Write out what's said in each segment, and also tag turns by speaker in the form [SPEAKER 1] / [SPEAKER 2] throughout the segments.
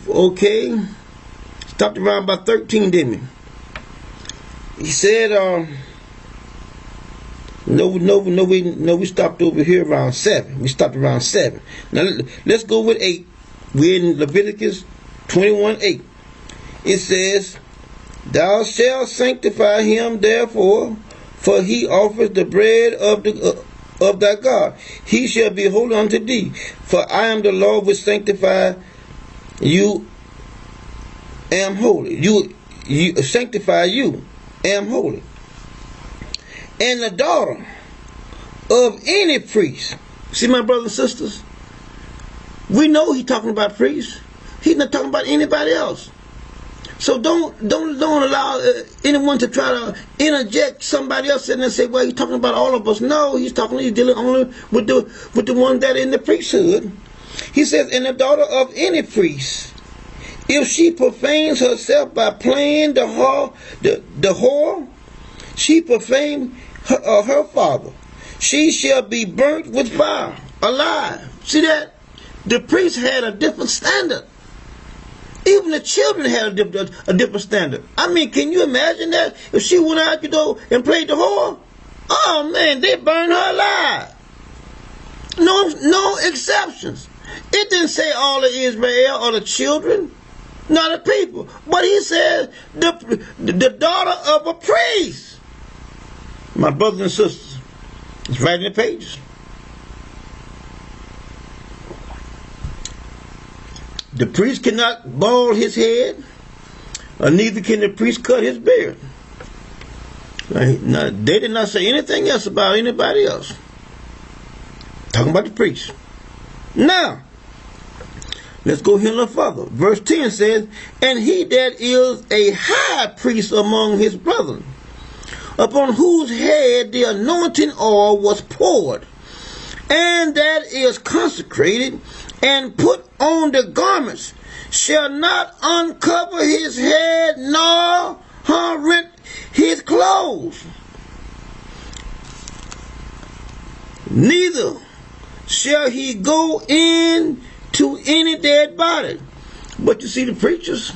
[SPEAKER 1] Okay. Stopped around about 13, didn't he? He said, we stopped over here around 7. We stopped around 7. Now let's go with 8. We're in Leviticus 21:8. It says, thou shalt sanctify him therefore, for he offers the bread of thy God. He shall be holy unto thee, for I am the Lord which sanctify you. Am holy. You sanctify you. Am holy. And the daughter of any priest. See, my brothers and sisters, we know he's talking about priests. He's not talking about anybody else. So don't allow anyone to try to interject somebody else in and say, well, he's talking about all of us. No, he's dealing only with the one that in the priesthood. He says, and the daughter of any priest, if she profanes herself by playing the whore, she profaned her father. She shall be burnt with fire, alive. See that? The priest had a different standard. Even the children had a different standard. I mean, can you imagine that? If she went out, and played the whore, oh man, they burned her alive. No exceptions. It didn't say all of Israel or the children, not the people. But he said the daughter of a priest. My brothers and sisters, it's right in the pages. The priest cannot bald his head, or neither can the priest cut his beard. Now, they did not say anything else about anybody else. Talking about the priest. Now, let's go here a little further. Verse 10 says, and he that is a high priest among his brethren, upon whose head the anointing oil was poured, and that is consecrated, and put on the garments, shall not uncover his head, nor rent his clothes. Neither shall he go in to any dead body. But you see, the preachers,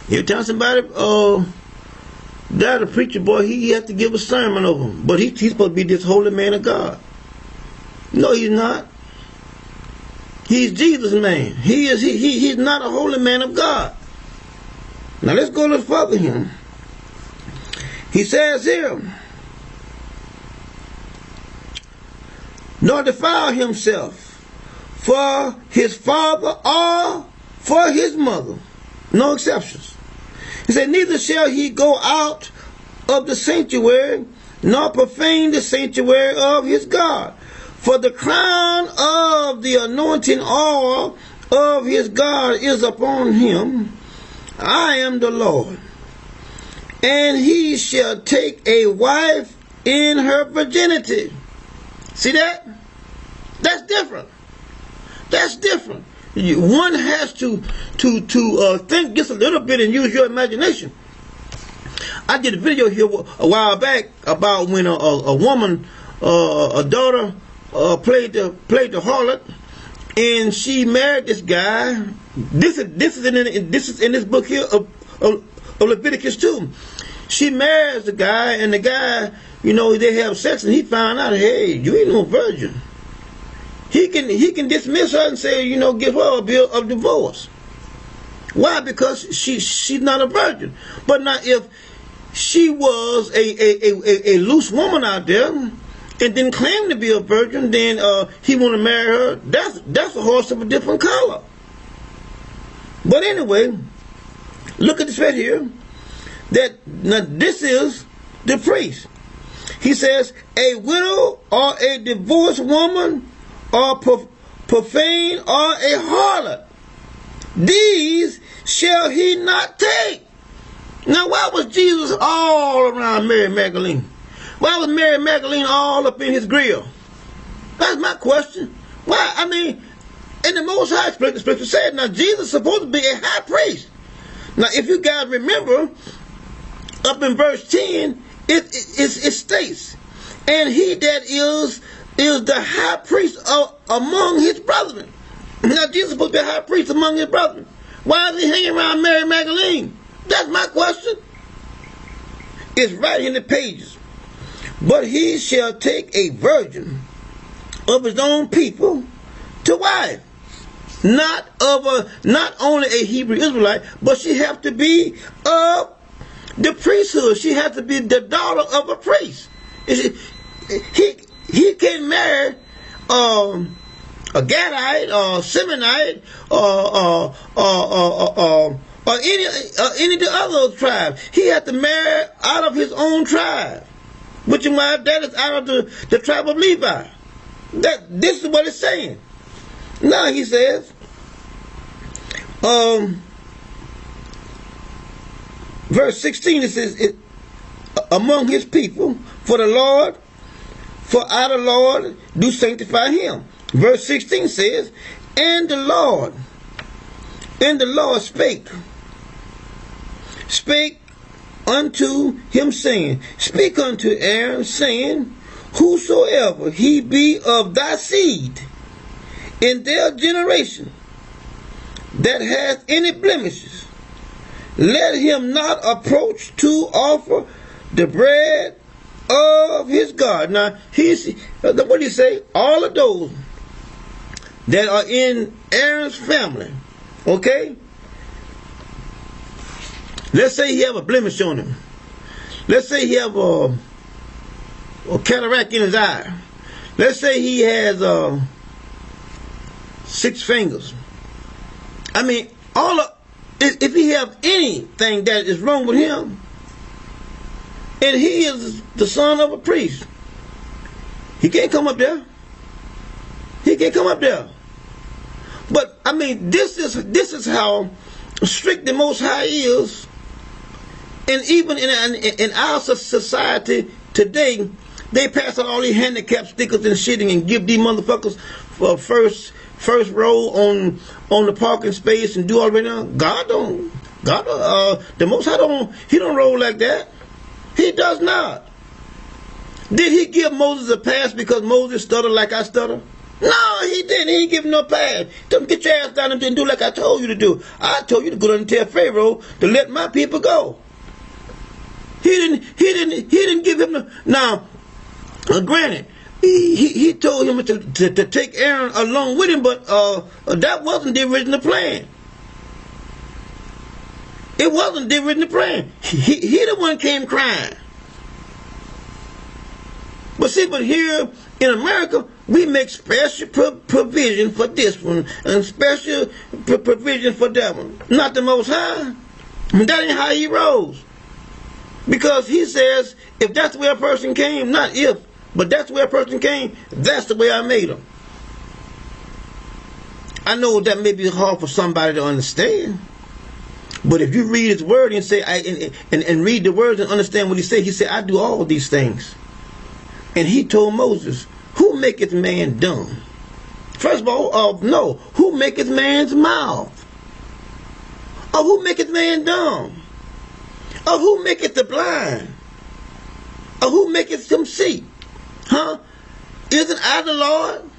[SPEAKER 1] every time somebody died, a preacher boy, he has to give a sermon over him. But he's supposed to be this holy man of God. No, he's not. He's Jesus' man. He's not a holy man of God. Now let's go a little further here. He says here, nor defile himself for his father or for his mother. No exceptions. He said, neither shall he go out of the sanctuary, nor profane the sanctuary of his God. For the crown of the anointing oil of his God is upon him. I am the Lord. And he shall take a wife in her virginity. See that? That's different. That's different. One has to think just a little bit and use your imagination. I did a video here a while back about when a woman, a daughter, played the harlot, and she married this guy. This is in this book here of Leviticus 2. She marries the guy, and the guy, they have sex, and he found out, hey, you ain't no virgin. He can dismiss her and say, give her a bill of divorce. Why? Because she's not a virgin. But now, if she was a loose woman out there and didn't claim to be a virgin, then he want to marry her. That's a horse of a different color. But anyway, look at this right here. Now this is the priest. He says, a widow or a divorced woman or profane or a harlot, these shall he not take. Now why was Jesus all around Mary Magdalene? Why was Mary Magdalene all up in his grill? That's my question. Why? I mean, in the Most High the Scripture said, now Jesus is supposed to be a high priest. Now if you guys remember, up in verse 10, it states, and he that is the high priest among his brethren. Now Jesus is supposed to be a high priest among his brethren. Why is he hanging around Mary Magdalene? That's my question. It's right in the pages. But he shall take a virgin of his own people to wife. Not only a Hebrew Israelite, but she have to be of the priesthood. She has to be the daughter of a priest. He can't marry a Gadite or Simonite or any of the other tribes. He had to marry out of his own tribe, which is why that is out of the tribe of Levi. This is what it's saying. Now he says, verse 16, it says, among his people, for I the Lord do sanctify him. Verse 16 says, and the Lord spake unto him, saying, speak unto Aaron, saying, whosoever he be of thy seed in their generation that hath any blemishes, let him not approach to offer the bread of his God. Now, what do you say? All of those that are in Aaron's family, okay? Let's say he have a blemish on him. Let's say he have a cataract in his eye. Let's say he has 6 fingers. I mean, if he have anything that is wrong with him, and he is the son of a priest, he can't come up there. He can't come up there. But I mean, this is how strict the Most High is, and even in our society today, they pass out all these handicap stickers and shit and give these motherfuckers first row on the parking space and do all that now. God don't. The Most High don't roll like that. He does not. Did he give Moses a pass because Moses stuttered like I stutter? No, he didn't. He didn't give him no pass. Don't get your ass down and do like I told you to do. I told you to go down and tell Pharaoh to let my people go. He didn't give him the. Now, granted, he told him to take Aaron along with him, but that wasn't the original plan. It wasn't the original plan. He the one came crying. But here in America, we make special provision for this one and special provision for that one. Not the Most High. That ain't how he rolls. Because he says, if that's the way a person came, not if, but that's the way a person came, that's the way I made him. I know that may be hard for somebody to understand. But if you read his word and say, and read the words and understand what he said, I do all these things. And he told Moses, who maketh man dumb? First of all, no, who maketh man's mouth? Or who maketh man dumb? Or who maketh the blind? Or who maketh him see? Huh? Isn't I the Lord?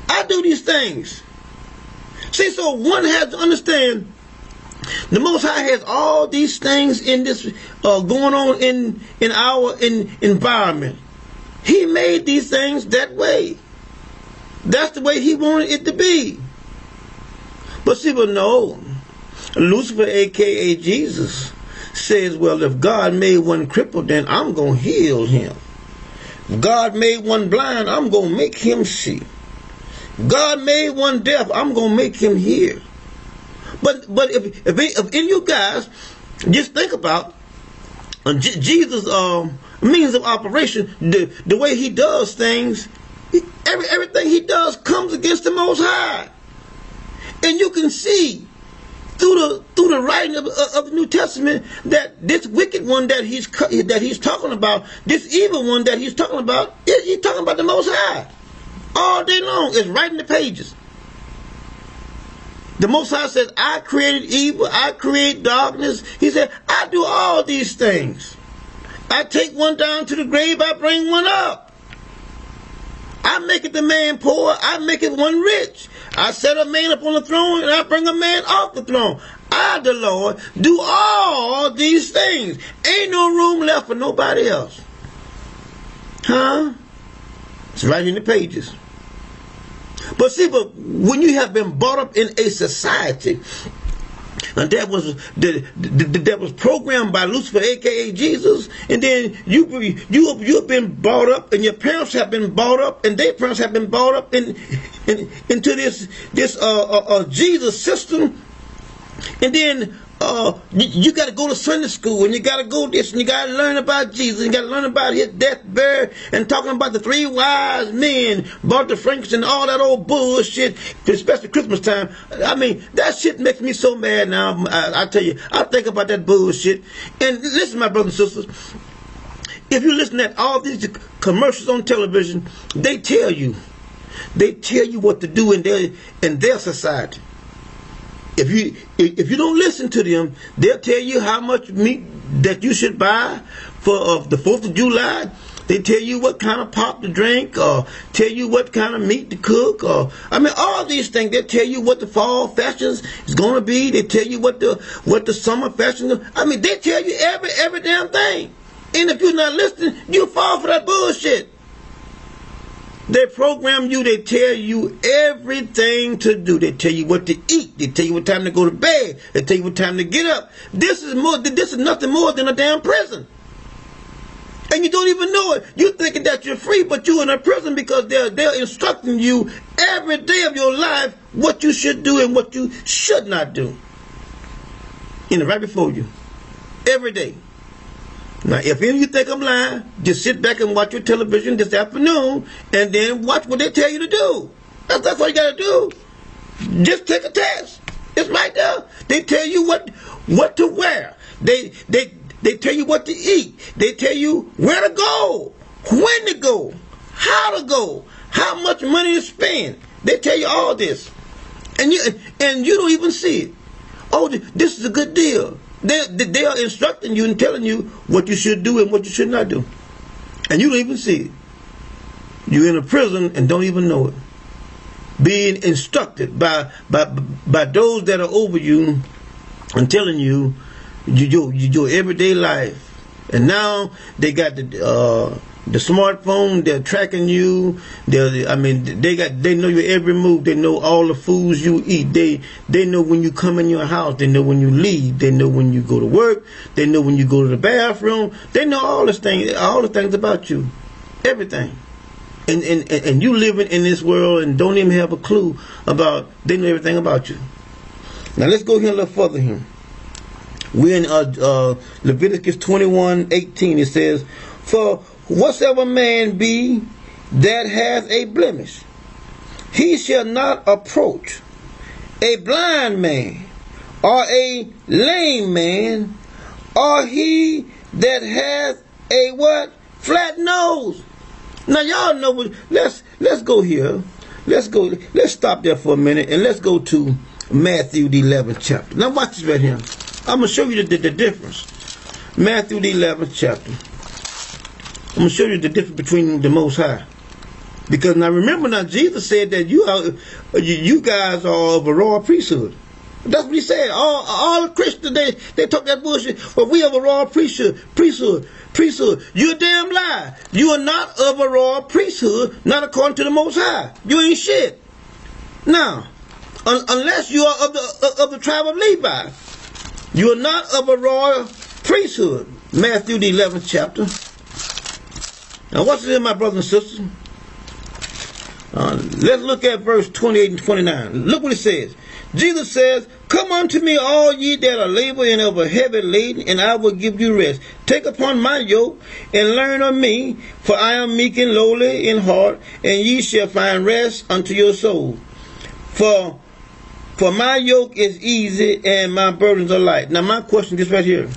[SPEAKER 1] I do these things. See, so one has to understand the Most High has all these things in this going on in our environment. He made these things that way. That's the way he wanted it to be. But see, but no, Lucifer, aka Jesus, says, well, if God made one crippled, then I'm going to heal him. If God made one blind, I'm going to make him see. God made one deaf, I'm going to make him hear. But if in you guys just think about Jesus' means of operation, the way he does things, everything he does comes against the Most High, and you can see through the writing of the New Testament that this wicked one that he's talking about, this evil one that he's talking about the Most High all day long. It's right in the pages. The Most High says, I created evil, I create darkness. He said, I do all these things. I take one down to the grave, I bring one up. I make it the man poor, I make it one rich. I set a man up on the throne, and I bring a man off the throne. I, the Lord, do all these things. Ain't no room left for nobody else. Huh? It's right in the pages. But see, but when you have been brought up in a society, and that was programmed by Lucifer, aka Jesus, and then you've been brought up, and your parents have been brought up, and their parents have been brought up into this Jesus system, and then you got to go to Sunday school, and you got to go this, and you got to learn about Jesus, and you got to learn about his death, burial, and talking about the 3 wise men bought the Frankenstein, all that old bullshit, especially Christmas time. I mean, that shit makes me so mad now. I tell you, I think about that bullshit. And listen, my brothers and sisters, if you listen to all these commercials on television, they tell you what to do in their society. If you don't listen to them, they'll tell you how much meat that you should buy for the 4th of July. They tell you what kind of pop to drink, or tell you what kind of meat to cook, or I mean all these things. They tell you what the fall fashions is going to be. They tell you what the summer fashion. I mean, they tell you every damn thing. And if you're not listening, you fall for that bullshit. They program you, they tell you everything to do. They tell you what to eat. They tell you what time to go to bed. They tell you what time to get up. This is nothing more than a damn prison. And you don't even know it. You're thinking that you're free, but you're in a prison because they're instructing you every day of your life what you should do and what you should not do. Right before you. Every day. Now, if any of you think I'm lying, just sit back and watch your television this afternoon and then watch what they tell you to do. That's all you got to do. Just take a test. It's right there. They tell you what to wear. They tell you what to eat. They tell you where to go, when to go, how to go, how much money to spend. They tell you all this. And you don't even see it. Oh, this is a good deal. They are instructing you and telling you what you should do and what you should not do. And you don't even see it. You're in a prison and don't even know it. Being instructed by those that are over you and telling you your everyday life. And now they got the smartphone, they're tracking you. They know your every move. They know all the foods you eat. They know when you come in your house. They know when you leave. They know when you go to work. They know when you go to the bathroom. They know all the things about you, everything. And you living in this world and don't even have a clue about. They know everything about you. Now let's go here a little further here. We're in Leviticus 21:18. It says, "For whatsoever man be that hath a blemish, he shall not approach a blind man, or a lame man, or he that hath a what? Flat nose." Now y'all know what. Let's go here. Let's stop there for a minute and let's go to Matthew the 11th chapter. Now watch this right here. I'm gonna show you the difference. Matthew the 11th chapter. I'm going to show you the difference between the Most High. Because now remember now, Jesus said that you guys are of a royal priesthood. That's what he said. All the Christians, they talk that bullshit. Well, we have a royal priesthood. You're a damn lie. You are not of a royal priesthood, not according to the Most High. You ain't shit. Now, unless you are of the tribe of Levi, you are not of a royal priesthood. Matthew the 11th chapter. Now what's it in, my brothers and sisters? Let's look at verse 28 and 29. Look what it says. Jesus says, "Come unto me, all ye that are labor and of a heavy laden, and I will give you rest. Take upon my yoke, and learn of me, for I am meek and lowly in heart, and ye shall find rest unto your soul. For my yoke is easy, and my burdens are light." Now my question is right here.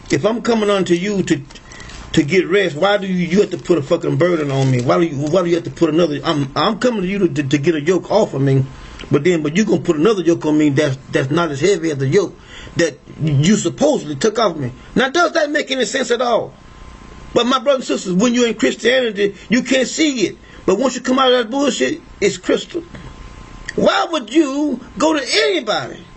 [SPEAKER 1] If I'm coming unto you to get rest, why do you have to put a fucking burden on me? Why do you have to put another? I'm coming to you to get a yoke off of me, but you gonna put another yoke on me that's not as heavy as the yoke that you supposedly took off me. Now does that make any sense at all? But my brothers and sisters, when you're in Christianity, you can't see it. But once you come out of that bullshit, it's crystal. Why would you go to anybody